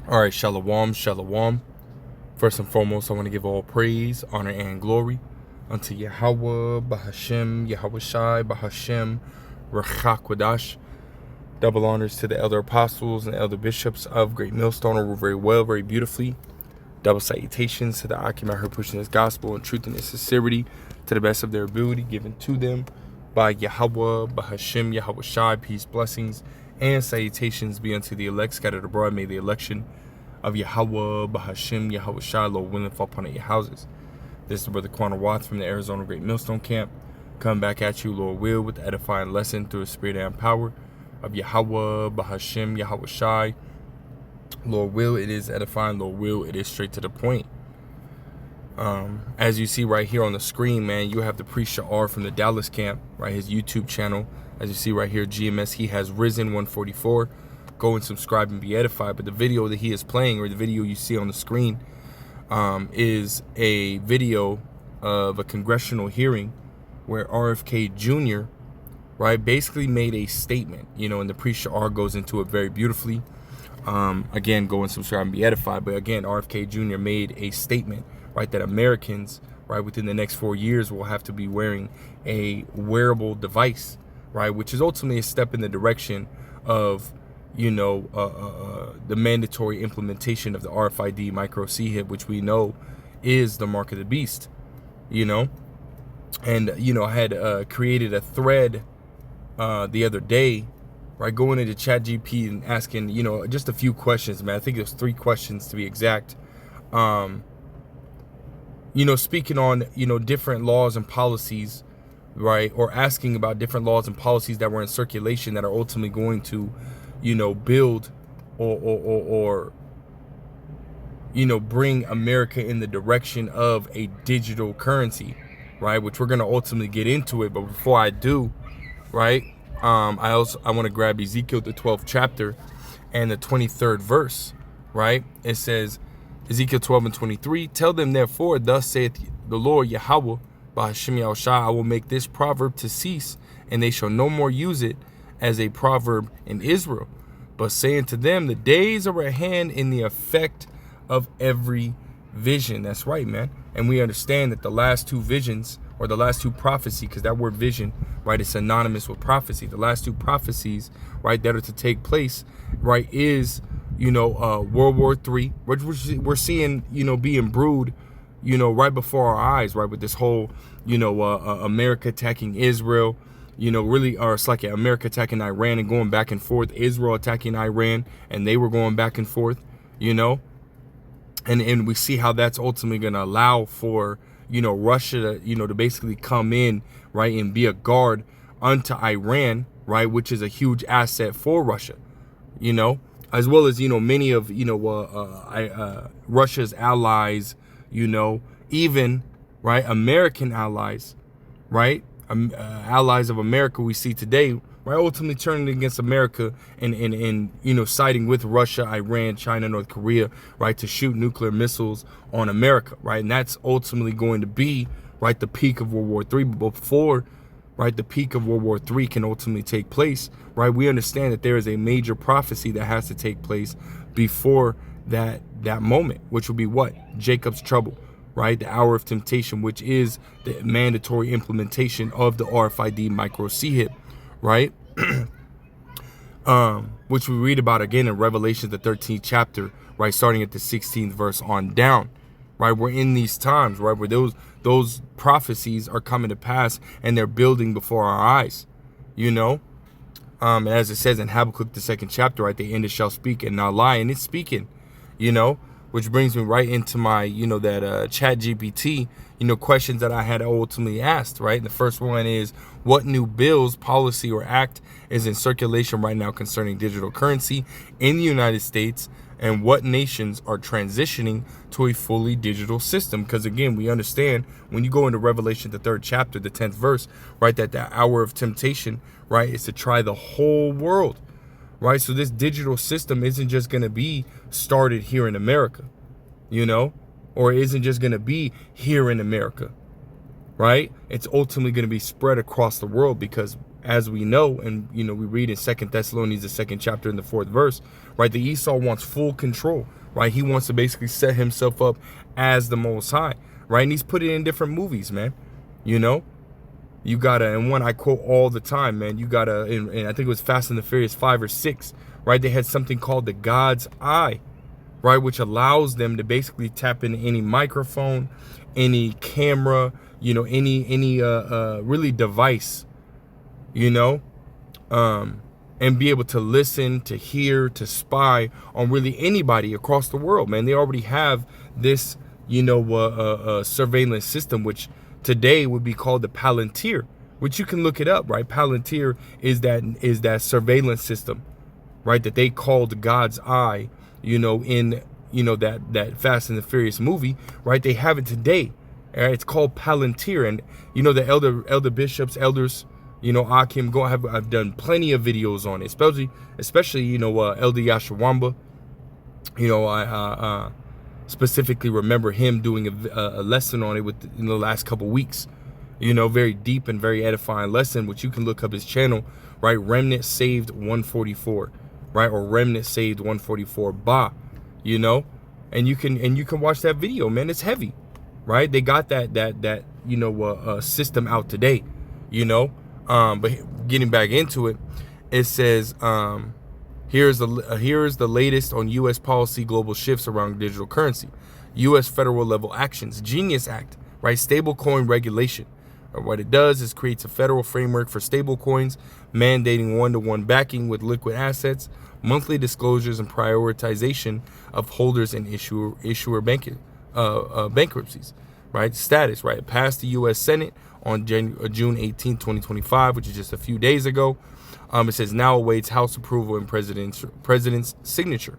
All right, shalom, shalom. First and foremost, I want to give all praise, honor, and glory unto Yahweh, Bahashem, Yahweh Shai, Bahashem, Rachakwadash. Double honors to the elder apostles and elder bishops of Great Millstone, who rule very well, very beautifully. Double salutations to the Akim out here pushing this gospel and truth and its sincerity to the best of their ability, given to them by Yahweh, Bahashem, Yahweh Shai. Peace, blessings, and salutations be unto the elect scattered abroad. May the election of Yahweh, Bahashem, Yahweh Shai, Lord willing, fall upon your houses. This is Brother Quanah Watts from the Arizona Great Millstone Camp. Come back at you, Lord will, with the edifying lesson through the spirit and power of Yahweh, Bahashem, Yahweh Shai. Lord will, it is edifying. Lord will, it is straight to the point. As you see right here on the screen, man, you have the priest Sha'ar from the Dallas camp, right? His YouTube channel. As you see right here, GMS, he has risen 144. Go and subscribe and be edified. But the video that he is playing, or the video you see on the screen, is a video of a congressional hearing where RFK Jr., right, basically made a statement, and the priest Sha'ar goes into it very beautifully. Again, go and subscribe and be edified. But again, RFK Jr. made a statement, right, that Americans, right, within the next 4 years will have to be wearing a wearable device, right, which is ultimately a step in the direction of, the mandatory implementation of the RFID micro CHIP, which we know is the mark of the beast, and, I had created a thread the other day, right, going into ChatGPT and asking, just a few questions, man. I think it was 3 questions to be exact. Speaking on, different laws and policies, right, or asking about different laws and policies that were in circulation that are ultimately going to, build or bring America in the direction of a digital currency, right, which we're going to ultimately get into it. But before I do, right, I want to grab Ezekiel, the 12th chapter and the 23rd verse, right? It says, Ezekiel 12:23, tell them therefore, thus saith the Lord Yahweh, Bahashem Yahweh Shai, I will make this proverb to cease, and they shall no more use it as a proverb in Israel, but saying to them, the days are at hand in the effect of every vision. That's right, man. And we understand that the last 2 visions, or the last 2 prophecy, because that word vision, right, is synonymous with prophecy. The last 2 prophecies, right, that are to take place, right, is, World War III, which we're seeing, being brewed, right before our eyes, right, with this whole, America attacking Israel, or it's like America attacking Iran and going back and forth, Israel attacking Iran, and they were going back and forth, and we see how that's ultimately going to allow for, Russia, to basically come in, right, and be a guard unto Iran, right, which is a huge asset for Russia, as well as, many of, Russia's allies, even, right, American allies, right, allies of America we see today, right, ultimately turning against America and siding with Russia, Iran, China, North Korea, right, to shoot nuclear missiles on America, right, and that's ultimately going to be, right, the peak of World War III. But before, right, the peak of World War III can ultimately take place, right, we understand that there is a major prophecy that has to take place before that moment, which will be what? Jacob's trouble, right, the hour of temptation, which is the mandatory implementation of the RFID micro CHIP, right, which we read about again in Revelation, the 13th chapter, right, starting at the 16th verse on down, right. We're in these times, right, where those prophecies are coming to pass and they're building before our eyes, and as it says in Habakkuk, the 2nd chapter, right, the end shall speak and not lie, and it's speaking, which brings me right into my, that ChatGPT, questions that I had ultimately asked, right? And the first one is, what new bills, policy, or act is in circulation right now concerning digital currency in the United States, and what nations are transitioning to a fully digital system? Because again, we understand when you go into Revelation, the 3rd chapter, the 10th verse, right, that the hour of temptation, right, is to try the whole world, right? So this digital system isn't just going to be started here in America, or it isn't just going to be here in America, right? It's ultimately going to be spread across the world, because as we know, and we read in 2 Thessalonians, the 2nd chapter and the 4th verse, right, the Esau wants full control, right? He wants to basically set himself up as the Most High, right? And he's put it in different movies, man. You gotta, and one I quote all the time, man, you gotta, and I think it was Fast and the Furious 5 or 6, right? They had something called the God's Eye, right? Which allows them to basically tap into any microphone, any camera, any really device, and be able to listen, to hear, to spy on really anybody across the world, man. They already have this, surveillance system, which today would be called the Palantir, which you can look it up, right? Palantir is that surveillance system, right? That they called God's Eye, in that Fast and the Furious movie, right? They have it today. Right? It's called Palantir, and the elder bishops, elders, Akim, I've done plenty of videos on it, especially Elder Yashawamba. I specifically remember him doing a lesson on it in the last couple weeks, very deep and very edifying lesson, which you can look up his channel, right? Remnant Saved 144, right? Or Remnant Saved 144 Ba, and you can watch that video, man. It's heavy, right? They got that system out today, but getting back into it, it says, here is the latest on U.S. policy global shifts around digital currency. U.S. federal level actions. Genius Act, right? Stablecoin regulation. What it does is creates a federal framework for stablecoins, mandating one-to-one backing with liquid assets, monthly disclosures, and prioritization of holders and issuer bankruptcies. Right? Status, right? It passed the U.S. Senate on June 18, 2025, which is just a few days ago. It says now awaits House approval and president's signature,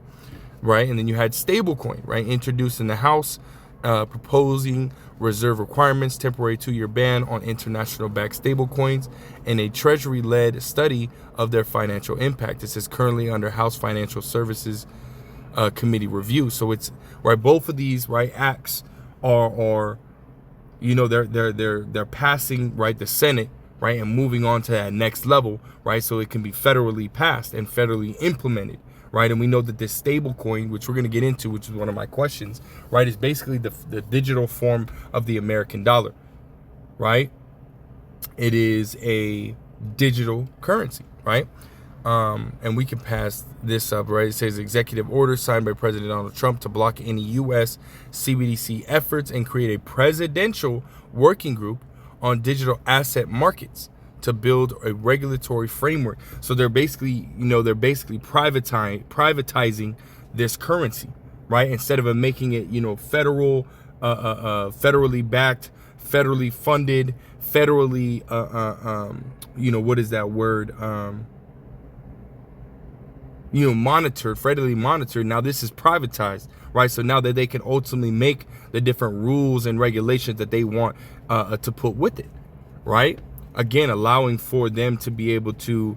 right? And then you had stablecoin, right? Introduced in the House, proposing reserve requirements, temporary 2-year ban on international backed stablecoins, and a Treasury-led study of their financial impact. This is currently under House Financial Services Committee review. So it's right. Both of these acts are they're passing the Senate, right, and moving on to that next level, right, so it can be federally passed and federally implemented, right? And we know that this stable coin, which we're going to get into, which is one of my questions, right, is basically the digital form of the American dollar, right? It is a digital currency, right? And we can pass this up, right? It says executive order signed by President Donald Trump to block any U.S. CBDC efforts and create a presidential working group on digital asset markets to build a regulatory framework. So they're basically, privatizing this currency, right? Instead of making it, federally backed, federally funded, federally, what is that word? Monitored, federally monitored. Now this is privatized, right? So now that they can ultimately make the different rules and regulations that they want to put with it, right? Again, allowing for them to be able to,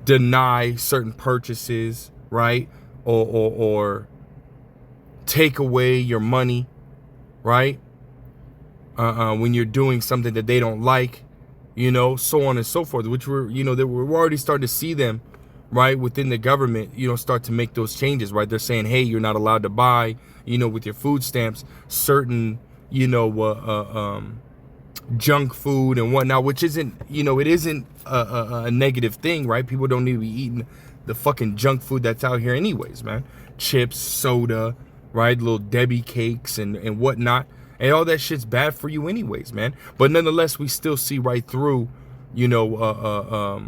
deny certain purchases, right? Or take away your money, right? When you're doing something that they don't like, so on and so forth, which we're already starting to see them, right, within the government, start to make those changes, right? They're saying, hey, you're not allowed to buy, with your food stamps, certain, junk food and whatnot, which isn't, it isn't a negative thing, right? People don't need to be eating the fucking junk food that's out here anyways, man. Chips, soda, right? Little Debbie cakes and whatnot. And all that shit's bad for you anyways, man. But nonetheless, we still see right through, Esau's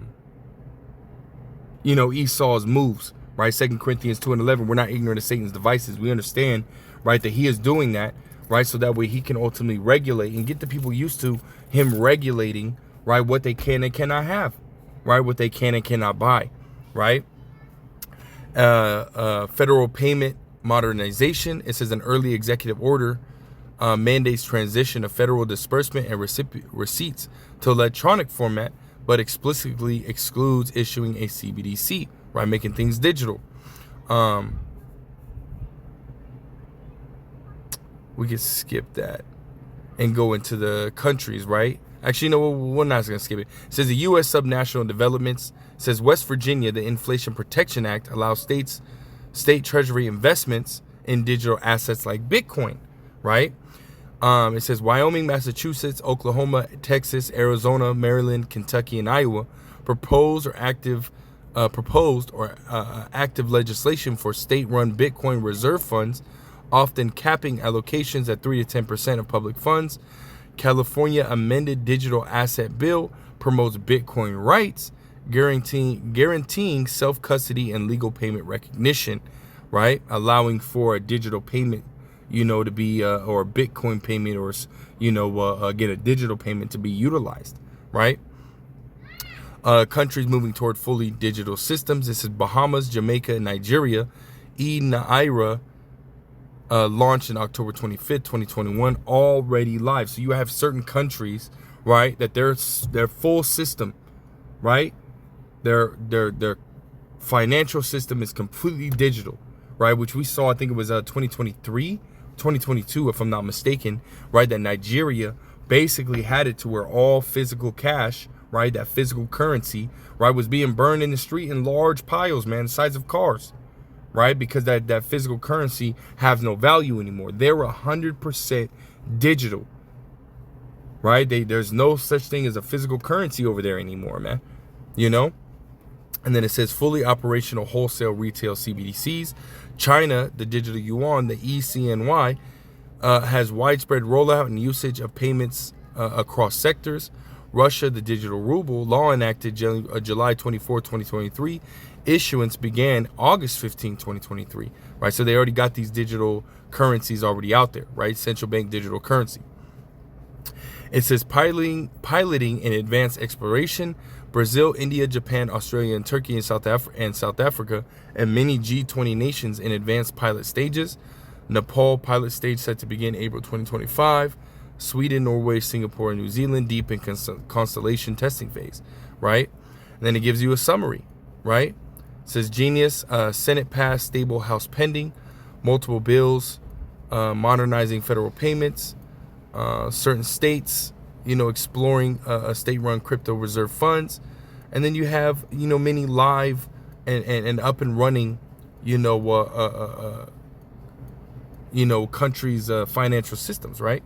moves, right? 2 Corinthians 2:11, we're not ignorant of Satan's devices. We understand, right, that he is doing that, right? So that way he can ultimately regulate and get the people used to him regulating, right, what they can and cannot have, right? What they can and cannot buy, right? Federal payment modernization. It says an early executive order mandates transition of federal disbursement and receipts to electronic format, but explicitly excludes issuing a CBDC, right? Making things digital. We could skip that and go into the countries, right? Actually, no, we're not going to skip it. It says the U.S. subnational developments. It says West Virginia, the Inflation Protection Act allows state treasury investments in digital assets like Bitcoin, right? It says Wyoming, Massachusetts, Oklahoma, Texas, Arizona, Maryland, Kentucky, and Iowa proposed or active legislation for state-run Bitcoin reserve funds, often capping allocations at 3 to 10% of public funds. California amended digital asset bill promotes Bitcoin rights, guaranteeing self-custody and legal payment recognition, right? Allowing for a digital payment, to be, or a Bitcoin payment, or, get a digital payment to be utilized, right? Countries moving toward fully digital systems. This is Bahamas, Jamaica, and Nigeria. Naira launched in October 25th, 2021, already live. So you have certain countries, right, that their full system, right, their financial system is completely digital, right, which we saw, I think it was 2022, if I'm not mistaken, right, that Nigeria basically had it to where all physical cash, right, that physical currency, right, was being burned in the street in large piles, man, the size of cars, right, because that physical currency has no value anymore. They're 100% digital, right? There's no such thing as a physical currency over there anymore, man, And then it says fully operational wholesale retail CBDCs. China, the digital yuan, the ECNY, has widespread rollout and usage of payments across sectors. Russia, the digital ruble, law enacted July 24, 2023. Issuance began August 15, 2023, right? So they already got these digital currencies already out there, right? Central bank digital currency. It says piloting in advanced exploration. Brazil, India, Japan, Australia, and Turkey, and South Africa, and many G20 nations in advanced pilot stages. Nepal pilot stage set to begin April 2025. Sweden, Norway, Singapore, and New Zealand deep in constellation testing phase, right? And then it gives you a summary, right? It says Genius, Senate passed, stable House pending, multiple bills, modernizing federal payments, certain states, exploring state-run crypto reserve funds. And then you have, many live and up and running, countries' financial systems, right?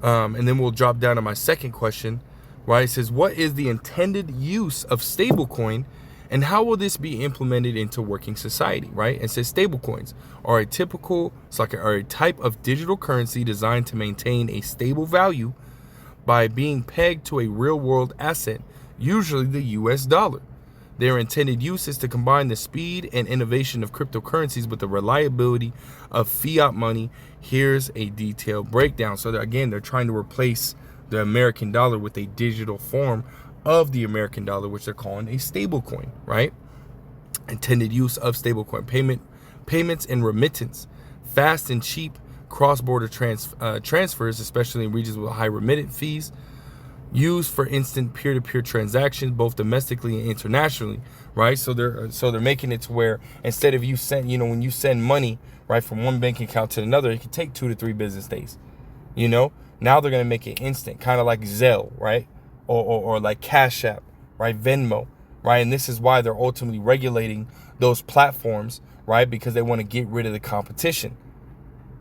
And then we'll drop down to my second question, right? It says, what is the intended use of stablecoin, and how will this be implemented into working society, right? It says stablecoins are a type of digital currency designed to maintain a stable value by being pegged to a real-world asset, usually the US dollar. Their intended use is to combine the speed and innovation of cryptocurrencies with the reliability of fiat money. Here's a detailed breakdown. So they're trying to replace the American dollar with a digital form of the American dollar, which they're calling a stable coin, right? Intended use of stablecoin payments and remittance, fast and cheap cross-border transfers, especially in regions with high remittance fees, used for instant peer-to-peer transactions, both domestically and internationally, right? So they're making it to where instead of you send, when you send money, right, from one bank account to another, it can take 2 to 3 business days. Now they're gonna make it instant, kind of like Zelle, right, or like Cash App, right, Venmo, right? And this is why they're ultimately regulating those platforms, right, because they want to get rid of the competition.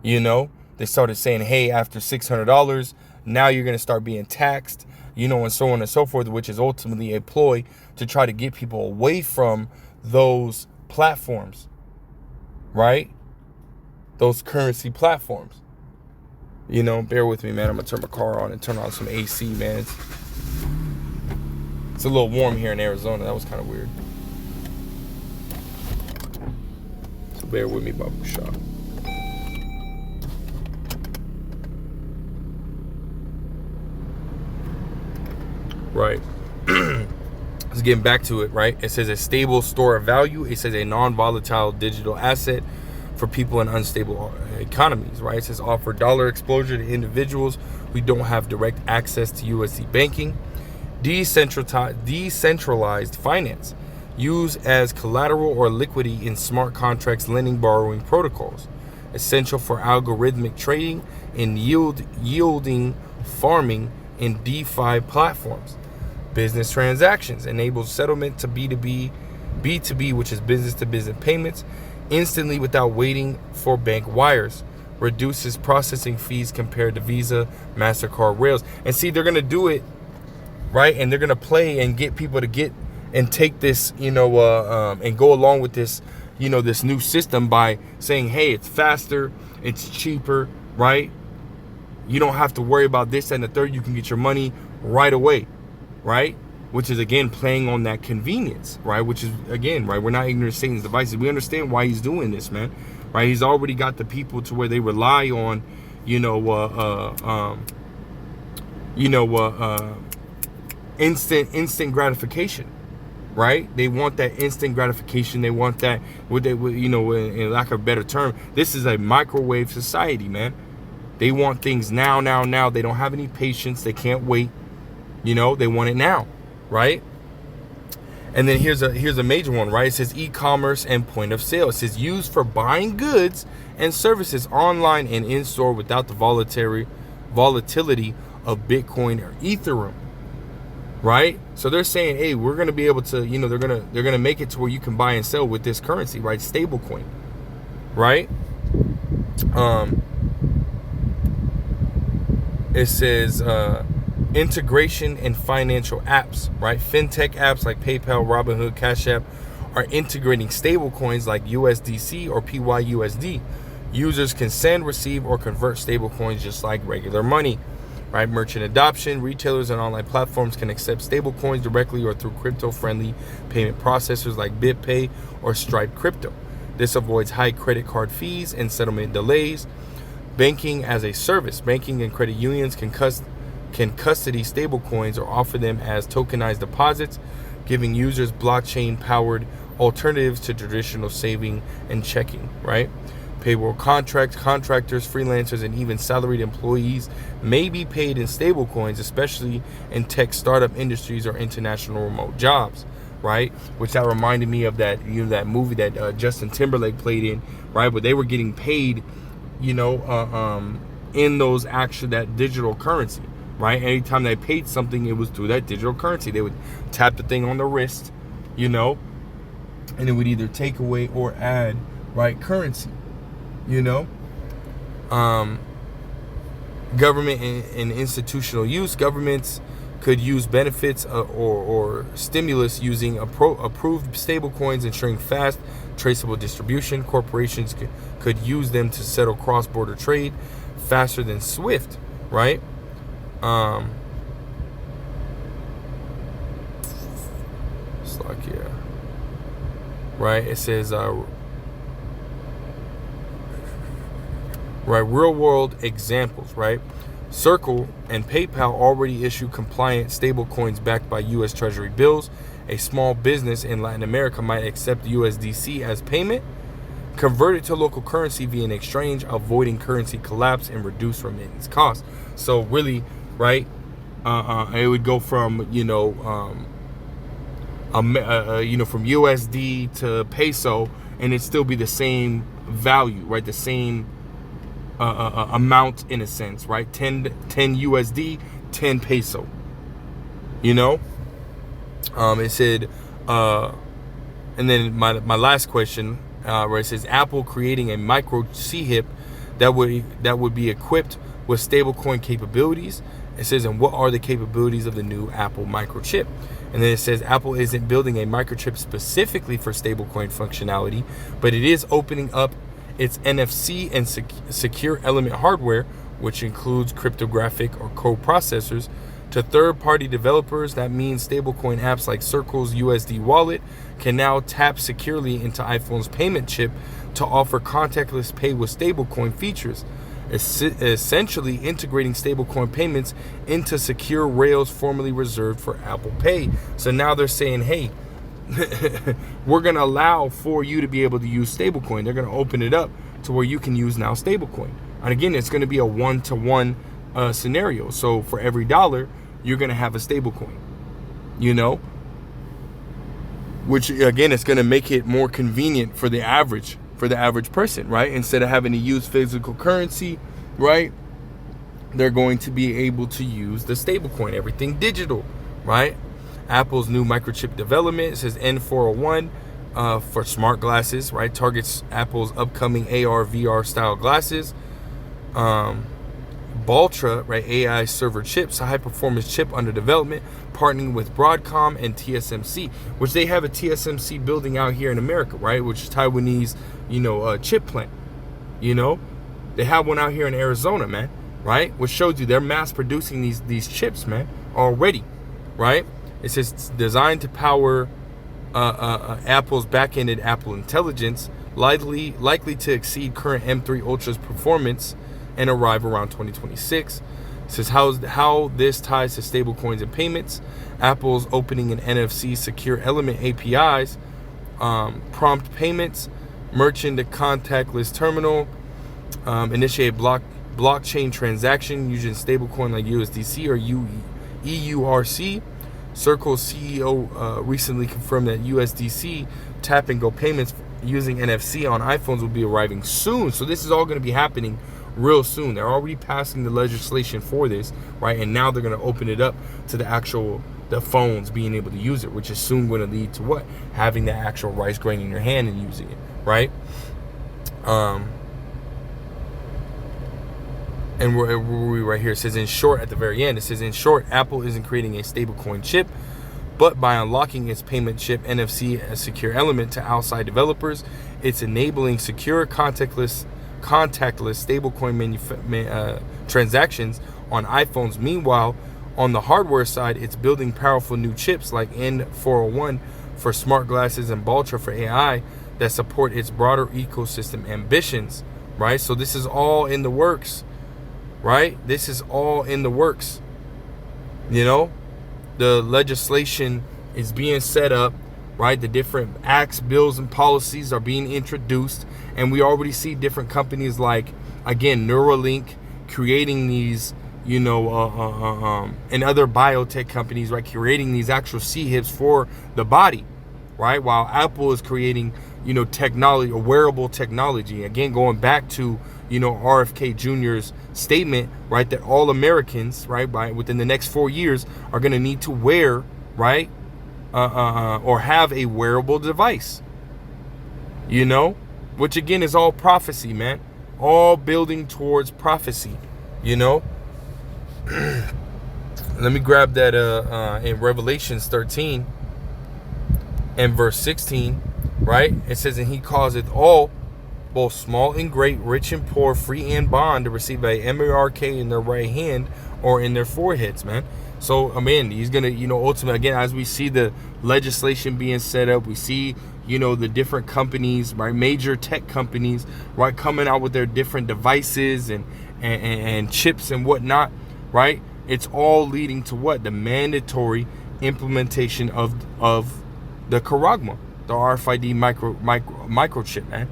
They started saying, hey, after $600, now you're gonna start being taxed, and so on and so forth, which is ultimately a ploy to try to get people away from those platforms, right? Those currency platforms. Bear with me, man. I'm gonna turn my car on and turn on some AC, man. It's a little warm here in Arizona. That was kind of weird. So bear with me, Babu Shah. Right. Let's get back to it, right? It says a stable store of value. It says a non-volatile digital asset for people in unstable economies, right? It says offer dollar exposure to individuals who don't have direct access to USD banking. Decentralized finance. Use as collateral or liquidity in smart contracts, lending, borrowing protocols. Essential for algorithmic trading and yielding farming in DeFi platforms. Business transactions enables settlement to B2B, which is business to business payments, instantly without waiting for bank wires. Reduces processing fees compared to Visa, MasterCard, Rails. And see, they're going to do it, right? And they're going to play and get people to get and take this, and go along with this, this new system by saying, hey, it's faster, it's cheaper, right? You don't have to worry about this and the third. You can get your money right away, right? Which is, again, playing on that convenience, right? Which is, again, right, we're not ignorant of Satan's devices. We understand why he's doing this, man, right? He's already got the people to where they rely on, instant gratification, right? They want that instant gratification. They want that, in lack of a better term, this is a microwave society, man. They want things now. They don't have any patience. They can't wait. They want it now, right? And then here's a major one, right? It says e-commerce and point of sale. It says used for buying goods and services online and in store without the volatility of Bitcoin or Ethereum, right? So they're saying, hey, we're going to be able to, they're going to make it to where you can buy and sell with this currency, right? Stablecoin, right? It says integration in financial apps, right? Fintech apps like PayPal, Robinhood, Cash App are integrating stable coins like USDC or PYUSD. Users can send, receive, or convert stable coins just like regular money, right? Merchant adoption. Retailers and online platforms can accept stable coins directly or through crypto-friendly payment processors like BitPay or Stripe Crypto. This avoids high credit card fees and settlement delays. Banking as a service. Banking and credit unions can custody stablecoins or offer them as tokenized deposits, giving users blockchain-powered alternatives to traditional saving and checking, right? Payroll contractors, freelancers, and even salaried employees may be paid in stablecoins, especially in tech startup industries or international remote jobs, right? Which that reminded me of that, that movie that Justin Timberlake played in, right? Where they were getting paid, in those that digital currency, right? Anytime they paid something, it was through that digital currency. They would tap the thing on the wrist, and it would either take away or add, right, currency, Government and institutional use. Governments could use benefits or stimulus using approved stablecoins, ensuring fast, traceable distribution. Corporations could use them to settle cross-border trade faster than SWIFT, right? Right? It says, right, real-world examples, right? Circle and PayPal already issue compliant stablecoins backed by U.S. Treasury bills. A small business in Latin America might accept USDC as payment, convert it to local currency via an exchange, avoiding currency collapse and reduce remittance costs. So really, right, it would go from, from USD to peso, and it'd still be the same value, right? The same amount in a sense, right? 10 USD, 10 peso. It said, and then my last question, where it says Apple creating a micro chip that would be equipped with stablecoin capabilities. It says, and what are the capabilities of the new Apple microchip? And then it says Apple isn't building a microchip specifically for stablecoin functionality, but it is opening up its NFC and secure element hardware, which includes cryptographic or co-processors, to third-party developers. That means stablecoin apps like Circle's USD wallet can now tap securely into iPhone's payment chip to offer contactless pay with stablecoin features, essentially integrating stablecoin payments into secure rails formerly reserved for Apple Pay. So now they're saying, hey, we're going to allow for you to be able to use stablecoin. They're going to open it up to where you can use now stablecoin. And again, it's going to be a one-to-one scenario. So for every dollar, you're going to have a stablecoin, which again, it's going to make it more convenient for the average person, right? Instead of having to use physical currency, right? they're going to be able to use the stablecoin, everything digital, right? Apple's new microchip development, it says N401 for smart glasses, right? Targets Apple's upcoming AR, VR style glasses. Baltra, right? AI server chips, a high performance chip under development, partnering with Broadcom and TSMC, which they have a TSMC building out here in America, right? Which is Taiwanese, chip plant. They have one out here in Arizona, man, right? Which shows you they're mass producing these chips, man, already, right? It says it's designed to power Apple's back-ended Apple Intelligence, likely to exceed current M3 Ultra's performance and arrive around 2026. It says how this ties to stablecoins and payments. Apple's opening an NFC secure element APIs, prompt payments, merchant to contactless terminal, initiate blockchain transaction using stablecoin like USDC or EURC. Circle's CEO recently confirmed that USDC tap and go payments using NFC on iPhones will be arriving soon. So this is all going to be happening real soon. They're already passing the legislation for this, right? And now they're going to open it up to the phones being able to use it, which is soon going to lead to what? Having the actual rice grain in your hand and using it, right? And we're right here. It says, in short, at the very end, it says, in short, Apple isn't creating a stablecoin chip, but by unlocking its payment chip NFC as secure element to outside developers, it's enabling secure contactless stablecoin transactions on iPhones. Meanwhile, on the hardware side, it's building powerful new chips like N401 for smart glasses and Baltra for AI that support its broader ecosystem ambitions, right? So this is all in the works, right? This is all in the works. The legislation is being set up, right? The different acts, bills, and policies are being introduced. And we already see different companies like, again, Neuralink creating these, and other biotech companies, right? Creating these actual C-hips for the body, right? While Apple is creating, technology, or wearable technology. Again, going back to, RFK Jr.'s statement, right? That all Americans, right, within the next 4 years are going to need to wear, right? Or have a wearable device, which again is all prophecy, man. All building towards prophecy, Let me grab that in Revelations 13 and verse 16, right? It says, and he causeth all, both small and great, rich and poor, free and bond, to receive a mark in their right hand or in their foreheads, man. So, he's going to, ultimately, again, as we see the legislation being set up, we see, the different companies, right, major tech companies, right, coming out with their different devices and chips and whatnot, right? It's all leading to what? The mandatory implementation of the Charagma, the RFID microchip, man.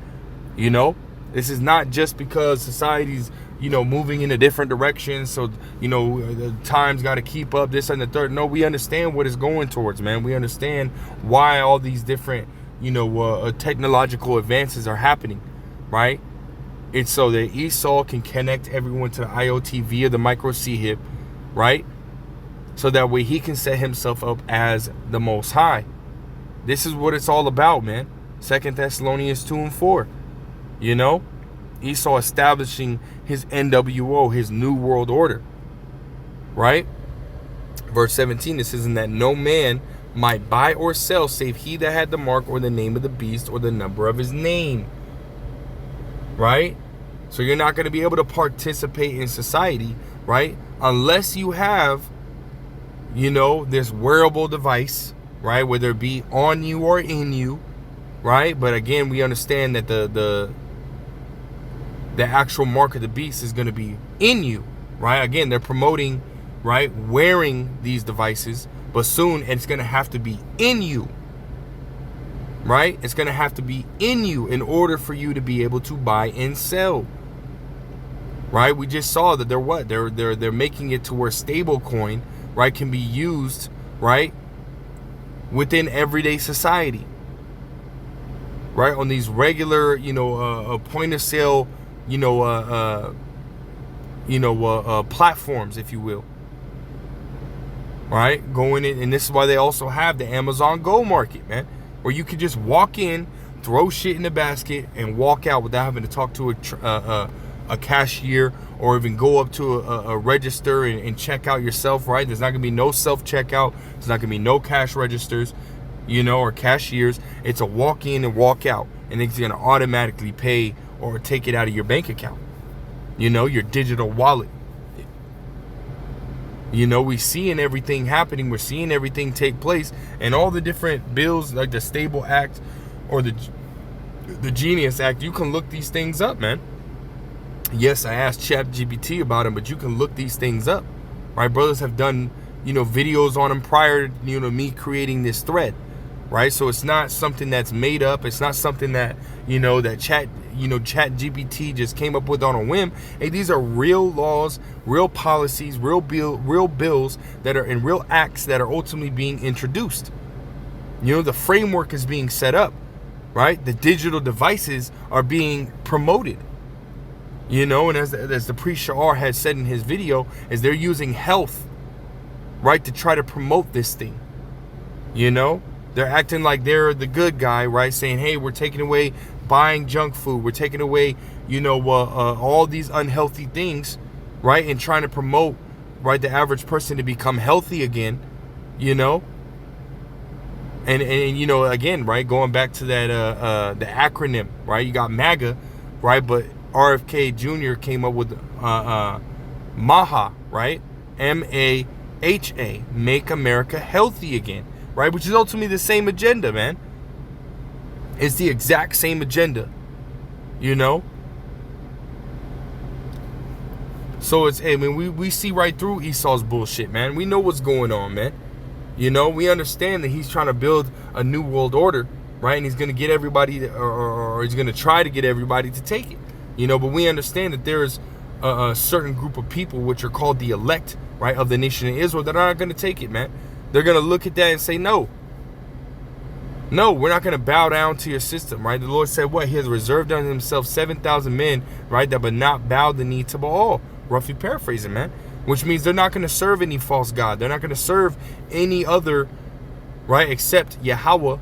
This is not just because society's, moving in a different direction. So, the time's got to keep up, this and the third. No, we understand what it's going towards, man. We understand why all these different, technological advances are happening, right? It's so that Esau can connect everyone to the IoT via the micro C-hip, right? So that way he can set himself up as the Most High. This is what it's all about, man. 2 Thessalonians 2 and 4. Esau establishing his NWO, his new world order, right? Verse 17, it says, in that no man might buy or sell save he that had the mark or the name of the beast or the number of his name, right? So you're not going to be able to participate in society, right? Unless you have, this wearable device, right? Whether it be on you or in you, right? But again, we understand that the actual mark of the beast is going to be in you, right? Again, they're promoting, right, wearing these devices, but soon it's going to have to be in you, right? It's going to have to be in you in order for you to be able to buy and sell, right? We just saw that they're making it to where stablecoin, right, can be used, right, within everyday society, right, on these regular, point of sale, platforms, if you will. Right? Going in, and this is why they also have the Amazon Go market, man, where you can just walk in, throw shit in the basket, and walk out without having to talk to a cashier or even go up to a register and check out yourself, right? There's not going to be no self-checkout. There's not going to be no cash registers, or cashiers. It's a walk in and walk out, and it's going to automatically pay or take it out of your bank account, your digital wallet. We seeing everything happening. We're seeing everything take place, and all the different bills like the Stable Act or the Genius Act. You can look these things up, man. Yes, I asked ChatGPT about them, but you can look these things up. My brothers have done, videos on them prior to, me creating this thread, right? So it's not something that's made up. It's not something that, that ChatGPT just came up with on a whim. Hey, these are real laws, real policies, real bills that are in real acts that are ultimately being introduced. The framework is being set up, right? The digital devices are being promoted. And as the priest Sha'ar had said in his video, is they're using health, right, to try to promote this thing. They're acting like they're the good guy, right? Saying, hey, we're taking away buying junk food. We're taking away, all these unhealthy things, right? And trying to promote, right, the average person to become healthy again, And again, right, going back to that, the acronym, right? You got MAGA, right? But RFK Jr. came up with MAHA, right? MAHA, Make America Healthy Again, right? Which is ultimately the same agenda, man. It's the exact same agenda, So it's, we see right through Esau's bullshit, man. We know what's going on, man. We understand that he's trying to build a new world order, right? And he's going to get everybody, or he's going to try to get everybody to take it. But we understand that there is a certain group of people which are called the elect, right, of the nation of Israel that are not going to take it, man. They're going to look at that and say, no, we're not going to bow down to your system, right? The Lord said what? He has reserved unto himself 7,000 men, right, that would not bow the knee to Baal. Roughly paraphrasing, man. Which means they're not going to serve any false god. They're not going to serve any other, right, except Yahweh,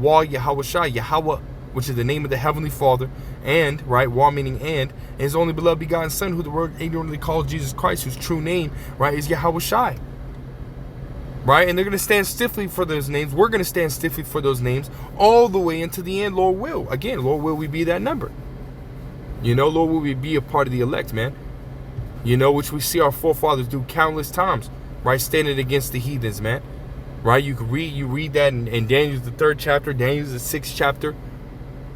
Yahweh Shai, Yahweh, which is the name of the Heavenly Father, and, right, Wah meaning and his only beloved begotten Son, who the word ignorantly calls Jesus Christ, whose true name, right, is Yahweh Shai. Right? And they're going to stand stiffly for those names. We're going to stand stiffly for those names all the way into the end, Lord will. Again, Lord will we be that number. Lord will we be a part of the elect, man. Which we see our forefathers do countless times, right? Standing against the heathens, man. Right? You read that in Daniel's the 3rd chapter, Daniel's the 6th chapter,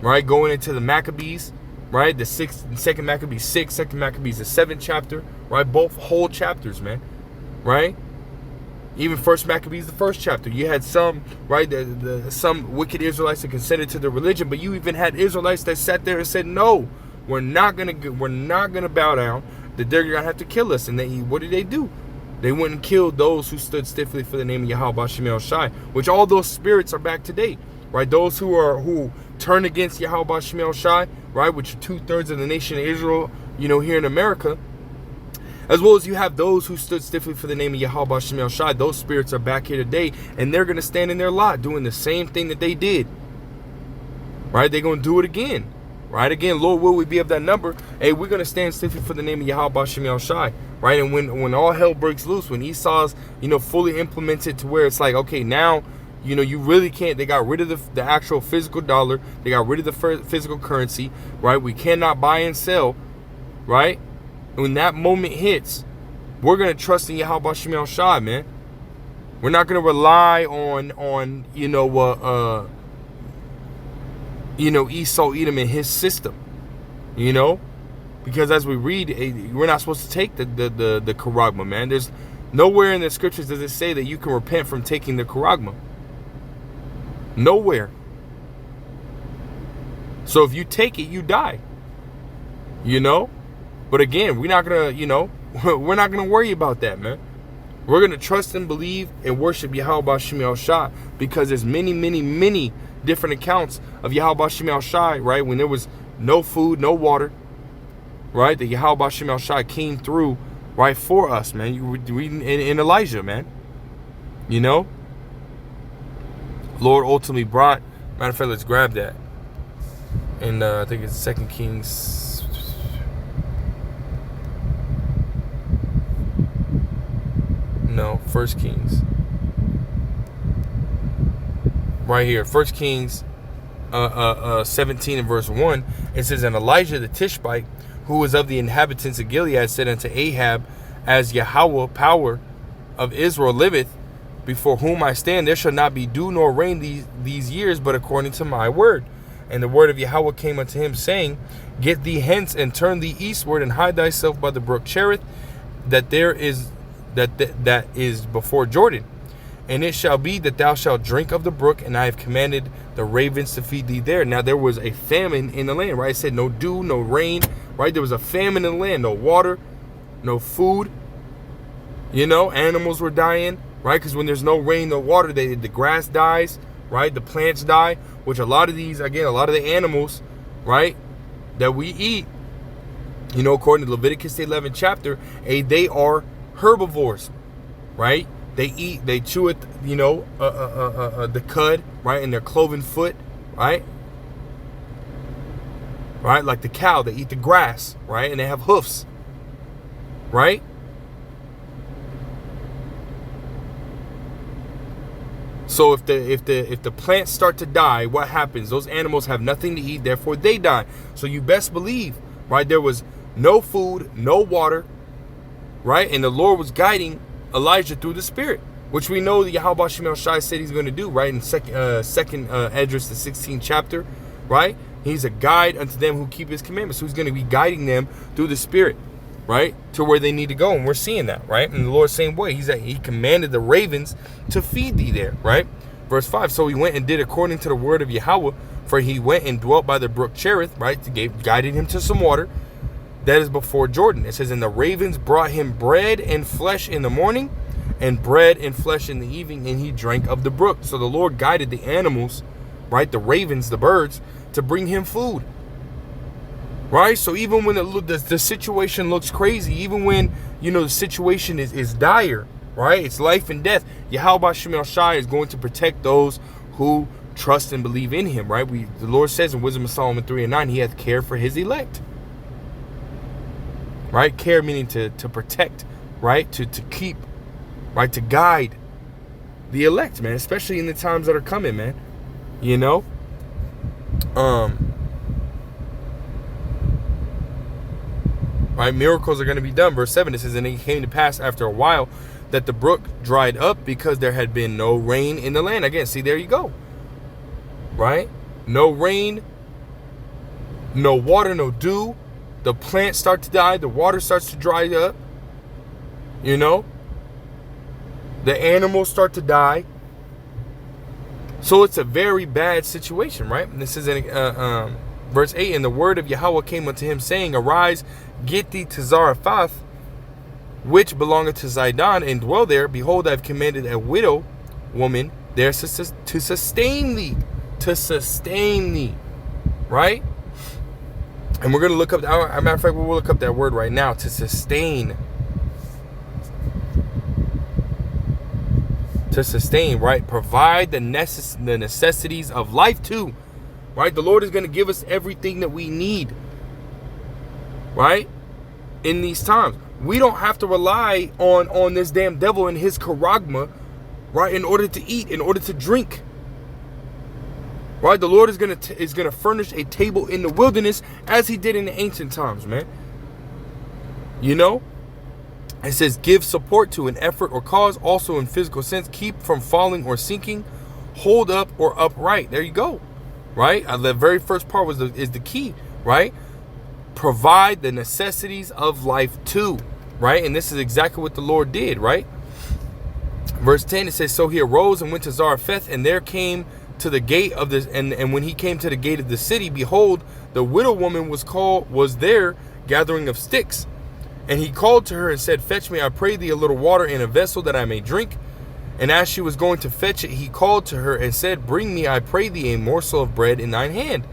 right? Going into the Maccabees, right? The 2nd Maccabees 6, 2nd Maccabees the 7th chapter, right? Both whole chapters, man. Right? Even 1st Maccabees the 1st chapter. You had some, right, some wicked Israelites that consented to the religion, but you even had Israelites that sat there and said, no, we're not gonna bow down. That they're gonna have to kill us. And what did they do? They went and killed those who stood stiffly for the name of Yahweh Shem El Shai, which all those spirits are back today, right? Those who turn against Yahweh Shem El Shai, right, which are 2/3 of the nation of Israel, here in America, as well as you have those who stood stiffly for the name of Yahweh Shem El Shai. Those spirits are back here today, and they're gonna stand in their lot doing the same thing that they did, right? They're gonna do it again. Right, again, Lord will we be of that number. Hey, we're going to stand stiffly for the name of Yahweh Shem El Shai. Right, and when all hell breaks loose, when Esau's, fully implemented to where it's like, okay, now, you really can't. They got rid of the actual physical dollar. They got rid of the physical currency. Right, we cannot buy and sell. Right, and when that moment hits, we're going to trust in Yahweh Shem El Shai, man. We're not going to rely on Esau Edom in his system, because as we read, we're not supposed to take the charagma, man. There's nowhere in the scriptures does it say that you can repent from taking the charagma. Nowhere. So if you take it, you die. But again, we're not gonna, we're not gonna worry about that, man. We're gonna trust and believe and worship Yahweh Shem El Shai, because there's many different accounts of Yahweh Shem El Shai, right? When there was no food, no water, right? That Yahweh Bashim El Shai came through, right, for us, man. You reading in Elijah, man. You know? Lord ultimately brought, matter of fact, let's grab that. And I think it's 2 Kings. No, 1 Kings. Right here, 1 Kings 17 and verse 1. It says, and Elijah the Tishbite, who was of the inhabitants of Gilead, said unto Ahab, as Yahweh, power of Israel, liveth, before whom I stand, there shall not be dew nor rain these years, but according to my word. And the word of Yahweh came unto him, saying, get thee hence and turn thee eastward, and hide thyself by the brook Cherith, that is before Jordan. And it shall be that thou shalt drink of the brook, and I have commanded the ravens to feed thee there. Now there was a famine in the land, right? It said no dew, no rain, right? There was a famine in the land, no water, no food. You know, animals were dying, right? Because when there's no rain, no water, the grass dies, right? The plants die, which a lot of these, again, a lot of the animals, right, that we eat, you know, according to Leviticus 11 chapter, they are herbivores, right? They chew it, you know, the cud, right, in their cloven foot, right? Right, like the cow, they eat the grass, right, and they have hoofs, right? So if the plants start to die, what happens? Those animals have nothing to eat, therefore they die. So you best believe, right, there was no food, no water, right, and the Lord was guiding Elijah through the Spirit, which we know that Yahweh Shemel Shai said he's going to do, right, in second Esdras, the 16th chapter, right? He's a guide unto them who keep his commandments. So he's going to be guiding them through the Spirit, right, to where they need to go. And we're seeing that, right? And the Lord, same way, he commanded the ravens to feed thee there, right? Verse 5, so he went and did according to the word of Yahweh, for he went and dwelt by the brook Cherith, right, guided him to some water that is before Jordan. It says, and the ravens brought him bread and flesh in the morning, and bread and flesh in the evening, and he drank of the brook. So the Lord guided the animals, right, the ravens, the birds, to bring him food, right? So even when the situation looks crazy, even when, you know, the situation is dire, right, it's life and death, Yahweh Shemel Shai is going to protect those who trust and believe in him, right? The Lord says in Wisdom of Solomon 3 and 9, he hath care for his elect. Right? Care meaning to protect, right? To keep, right? To guide the elect, man. Especially in the times that are coming, man. You know? Right? Miracles are going to be done. Verse 7, it says, and it came to pass after a while that the brook dried up because there had been no rain in the land. Again, see, there you go. Right? No rain, no water, no dew. The plants start to die. The water starts to dry up. You know? The animals start to die. So it's a very bad situation, right? And this is in verse 8. And the word of Yahweh came unto him, saying, arise, get thee to Zarephath, which belongeth to Zidon, and dwell there. Behold, I have commanded a widow woman there to sustain thee. To sustain thee. Right? And we're going to look up, as a matter of fact, we'll look up that word right now, to sustain. To sustain, right? Provide the necessities of life too, right? The Lord is going to give us everything that we need, right? In these times. We don't have to rely on this damn devil and his charagma, right? In order to eat, in order to drink. Right, the Lord is gonna furnish a table in the wilderness as he did in the ancient times, man. You know, it says give support to an effort or cause, also in physical sense, keep from falling or sinking, hold up or upright. There you go, right? The very first part is the key, right? Provide the necessities of life too, right? And this is exactly what the Lord did, right? Verse 10, it says, so he arose and went to Zarephath, and there came to the gate of this, and when he came to the gate of the city, behold, the widow woman was there gathering of sticks. And he called to her and said, fetch me, I pray thee, a little water in a vessel that I may drink. And as she was going to fetch it, he called to her and said, bring me, I pray thee, a morsel of bread in thine hand.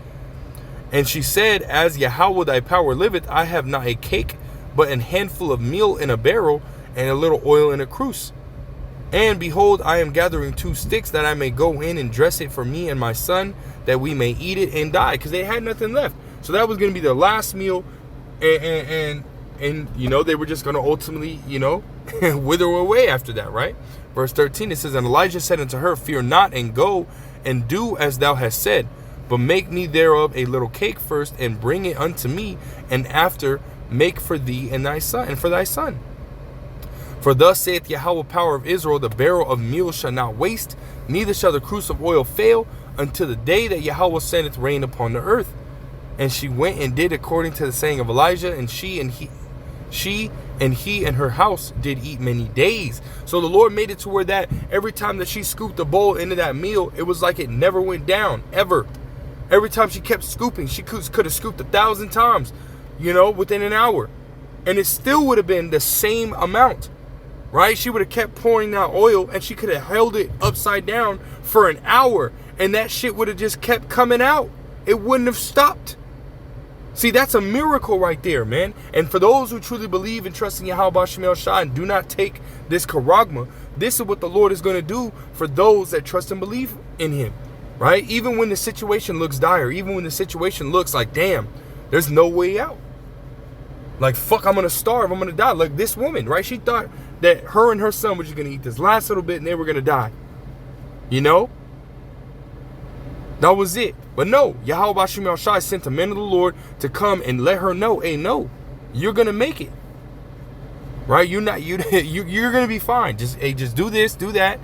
And she said, as Yahweh thy power liveth, I have not a cake, but an handful of meal in a barrel, and a little oil in a cruse. And behold, I am gathering 2 sticks, that I may go in and dress it for me and my son, that we may eat it and die. Because they had nothing left. So that was going to be their last meal. And you know, they were just going to ultimately, you know, wither away after that, right? Verse 13, it says, and Elijah said unto her, fear not, and go and do as thou hast said, but make me thereof a little cake first, and bring it unto me, and after make for thee and thy son, and for thy son. For thus saith Yahweh, power of Israel, the barrel of meal shall not waste, neither shall the cruse of oil fail, until the day that Yahweh sendeth rain upon the earth. And she went and did according to the saying of Elijah, and she and he and her house did eat many days. So the Lord made it to where that every time that she scooped the bowl into that meal, it was like it never went down, ever. Every time she kept scooping, she could have scooped 1,000 times, you know, within an hour. And it still would have been the same amount, right? She would have kept pouring that oil, and she could have held it upside down for an hour, and that shit would have just kept coming out. It wouldn't have stopped. See, that's a miracle right there, man. And for those who truly believe and trust in Yahweh B'Shem El Shai and do not take this charagma, this is what the Lord is going to do for those that trust and believe in him, right? Even when the situation looks dire, even when the situation looks like, damn, there's no way out. Like, fuck, I'm going to starve, I'm going to die. Like this woman, right? She thought that her and her son were just going to eat this last little bit and they were going to die. You know? That was it. But no, Yahweh B'Shem El Shai sent a man of the Lord to come and let her know, hey, no, you're gonna make it. Right? You're gonna be fine. Just do this, do that,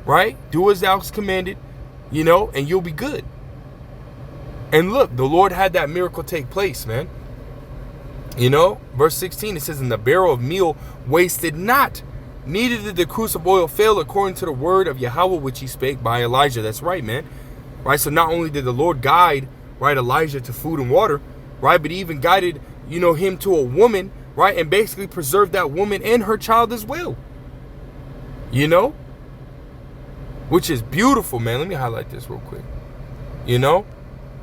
right? Do as thou commanded, you know, and you'll be good. And look, the Lord had that miracle take place, man. You know, verse 16, it says, and the barrel of meal wasted not, neither did the cruse of oil fail, according to the word of Yahweh which he spake by Elijah. That's right, man. Right, so not only did the Lord guide, right, Elijah to food and water, right, but he even guided, you know, him to a woman, right, and basically preserved that woman and her child as well. You know, which is beautiful, man. Let me highlight this real quick. You know,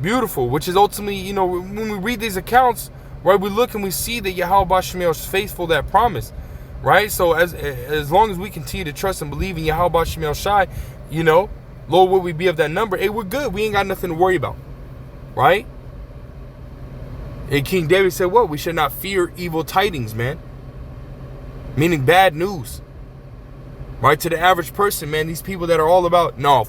beautiful, which is ultimately, you know, when we read these accounts, right, we look and we see that Yahweh B'Shem El is faithful, that promise, right? So as long as we continue to trust and believe in Yahweh B'Shem El Shai, you know, Lord, will we be of that number? Hey, we're good. We ain't got nothing to worry about. Right? And King David said, what? We should not fear evil tidings, man. Meaning bad news. Right? To the average person, man, these people that are all about, no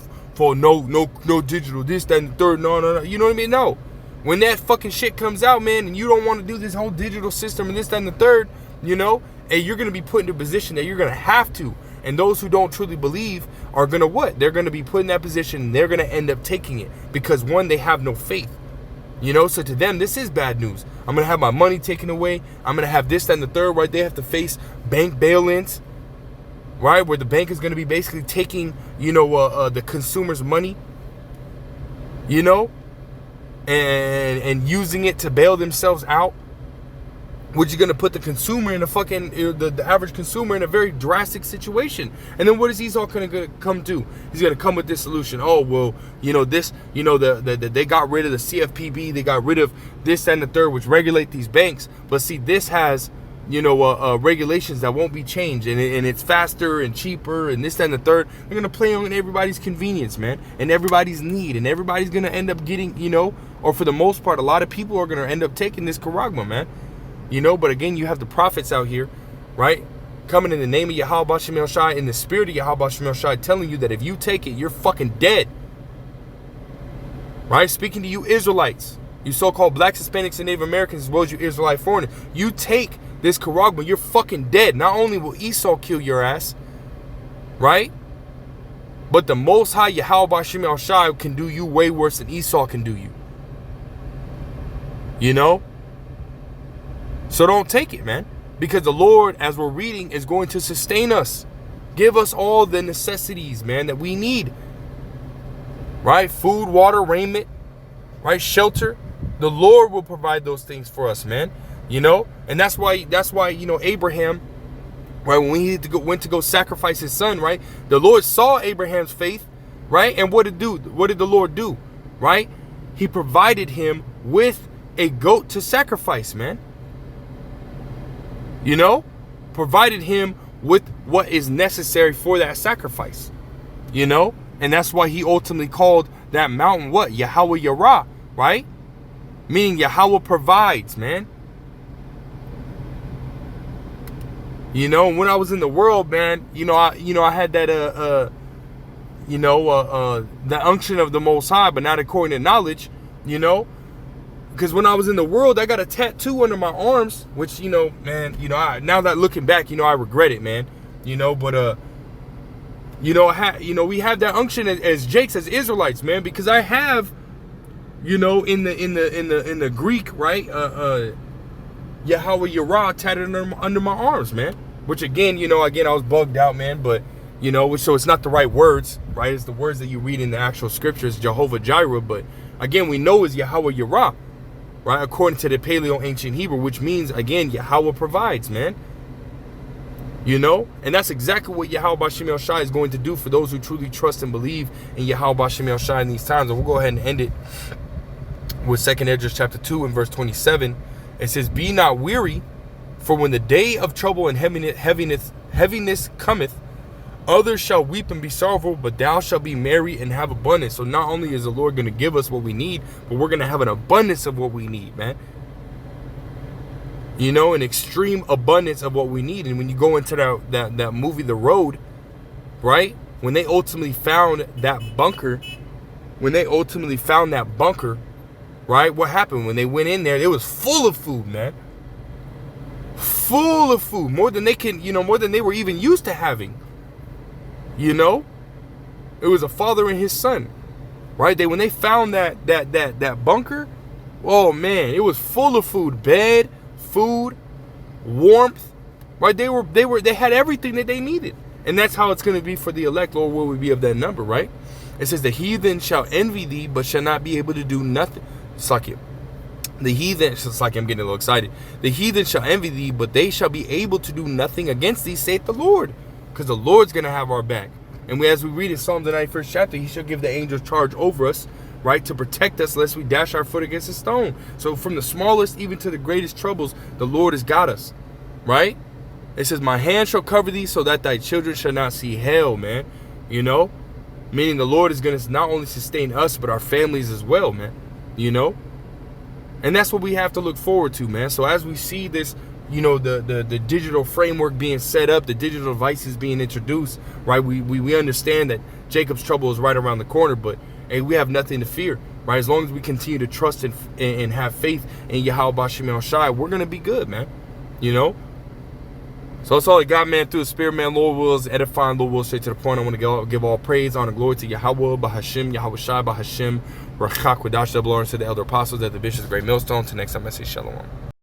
digital, this, that, and the third, no. You know what I mean? No. When that fucking shit comes out, man, and you don't want to do this whole digital system and this, that, and the third, you know, hey, you're going to be put into a position that you're going to have to. And those who don't truly believe are going to what? They're going to be put in that position, and they're going to end up taking it. Because one, they have no faith. You know, so to them, this is bad news. I'm going to have my money taken away. I'm going to have this, that, and the third, right? They have to face bank bail-ins, right? Where the bank is going to be basically taking, you know, the consumer's money, you know, and using it to bail themselves out. Which is going to put the consumer in a fucking, the average consumer in a very drastic situation. And then what is Esau going to come to? He's going to come with this solution. Oh, well, you know, this, you know, they got rid of the CFPB. They got rid of this and the third, which regulate these banks. But see, this has, you know, regulations that won't be changed. And it's faster and cheaper and this and the third. They're going to play on everybody's convenience, man. And everybody's need. And everybody's going to end up getting, you know, or for the most part, a lot of people are going to end up taking this charagma, man. You know, but again, you have the prophets out here, right? Coming in the name of Yahweh B'Shem El Shai, in the spirit of Yahweh B'Shem El Shai, telling you that if you take it, you're fucking dead. Right? Speaking to you Israelites, you so-called blacks, Hispanics, and Native Americans, as well as you Israelite foreigners. You take this charagma, you're fucking dead. Not only will Esau kill your ass, right? But the Most High Yahweh B'Shem El Shai can do you way worse than Esau can do you. You know? So don't take it, man. Because the Lord, as we're reading, is going to sustain us. Give us all the necessities, man, that we need. Right? Food, water, raiment, right? Shelter. The Lord will provide those things for us, man. You know? And that's why, you know, Abraham, right, when he went to go sacrifice his son, right? The Lord saw Abraham's faith, right? And what did the Lord do? Right? He provided him with a goat to sacrifice, man. You know, provided him with what is necessary for that sacrifice. You know, and that's why he ultimately called that mountain what? Yahweh Yarah, right? Meaning Yahweh provides, man. You know, when I was in the world, man, I had that the unction of the Most High, but not according to knowledge, you know. Because when I was in the world, I got a tattoo under my arms, which, man, now that looking back, I regret it, man. But we have that unction as Jakes, as Israelites, man, because I have, in the Greek, right, Yahweh Yarah tatted under my arms, man. Which again, I was bugged out, man, but so it's not the right words, right? It's the words that you read in the actual scriptures, Jehovah Jireh, but again, we know is Yahweh Yarah, right? According to the Paleo Ancient Hebrew, which means, again, Yahweh provides, man. And that's exactly what Yahweh B'Shem El Shai is going to do for those who truly trust and believe in Yahweh B'Shem El Shai in these times. And we'll go ahead and end it with 2nd Esdras chapter 2 and verse 27. It says, "Be not weary, for when the day of trouble and heaviness cometh, others shall weep and be sorrowful, but thou shalt be merry and have abundance." So not only is the Lord going to give us what we need, but we're going to have an abundance of what we need, man. An extreme abundance of what we need. And when you go into that movie, The Road, right? When they ultimately found that bunker, right? What happened? When they went in there, it was full of food, man. Full of food. More than they were even used to having. It was a father and his son, right? When they found that bunker, oh man, it was full of food, bed, food, warmth, right? They had everything that they needed, and that's how it's going to be for the elect. Lord, will we be of that number, right? It says the heathen shall envy thee, but shall not be able to do nothing. It's like it. The heathen, it's like I'm getting a little excited. The heathen shall envy thee, but they shall be able to do nothing against thee, saith the Lord. Because the Lord's going to have our back. And as we read in Psalm the 91st chapter, he shall give the angels charge over us, right, to protect us lest we dash our foot against a stone. So from the smallest even to the greatest troubles, the Lord has got us, right? It says, my hand shall cover thee so that thy children shall not see hell, man. Meaning the Lord is going to not only sustain us, but our families as well, man. And that's what we have to look forward to, man. So as we see this, the digital framework being set up, the digital devices being introduced, right? We understand that Jacob's trouble is right around the corner, but hey, we have nothing to fear, right? As long as we continue to trust and have faith in Yahweh B'Shem El Shai, we're going to be good, man. So that's all I got, man. Through the Spirit, man. Lord wills, edifying, Lord wills, straight to the point. I want to give all praise, honor, glory to Yahweh, Bahashim, Yahweh Shai, Bahashim, Rakak, Wadash, double honor to the elder apostles at the Bishop's Great Millstone. Till next time, I say shalom.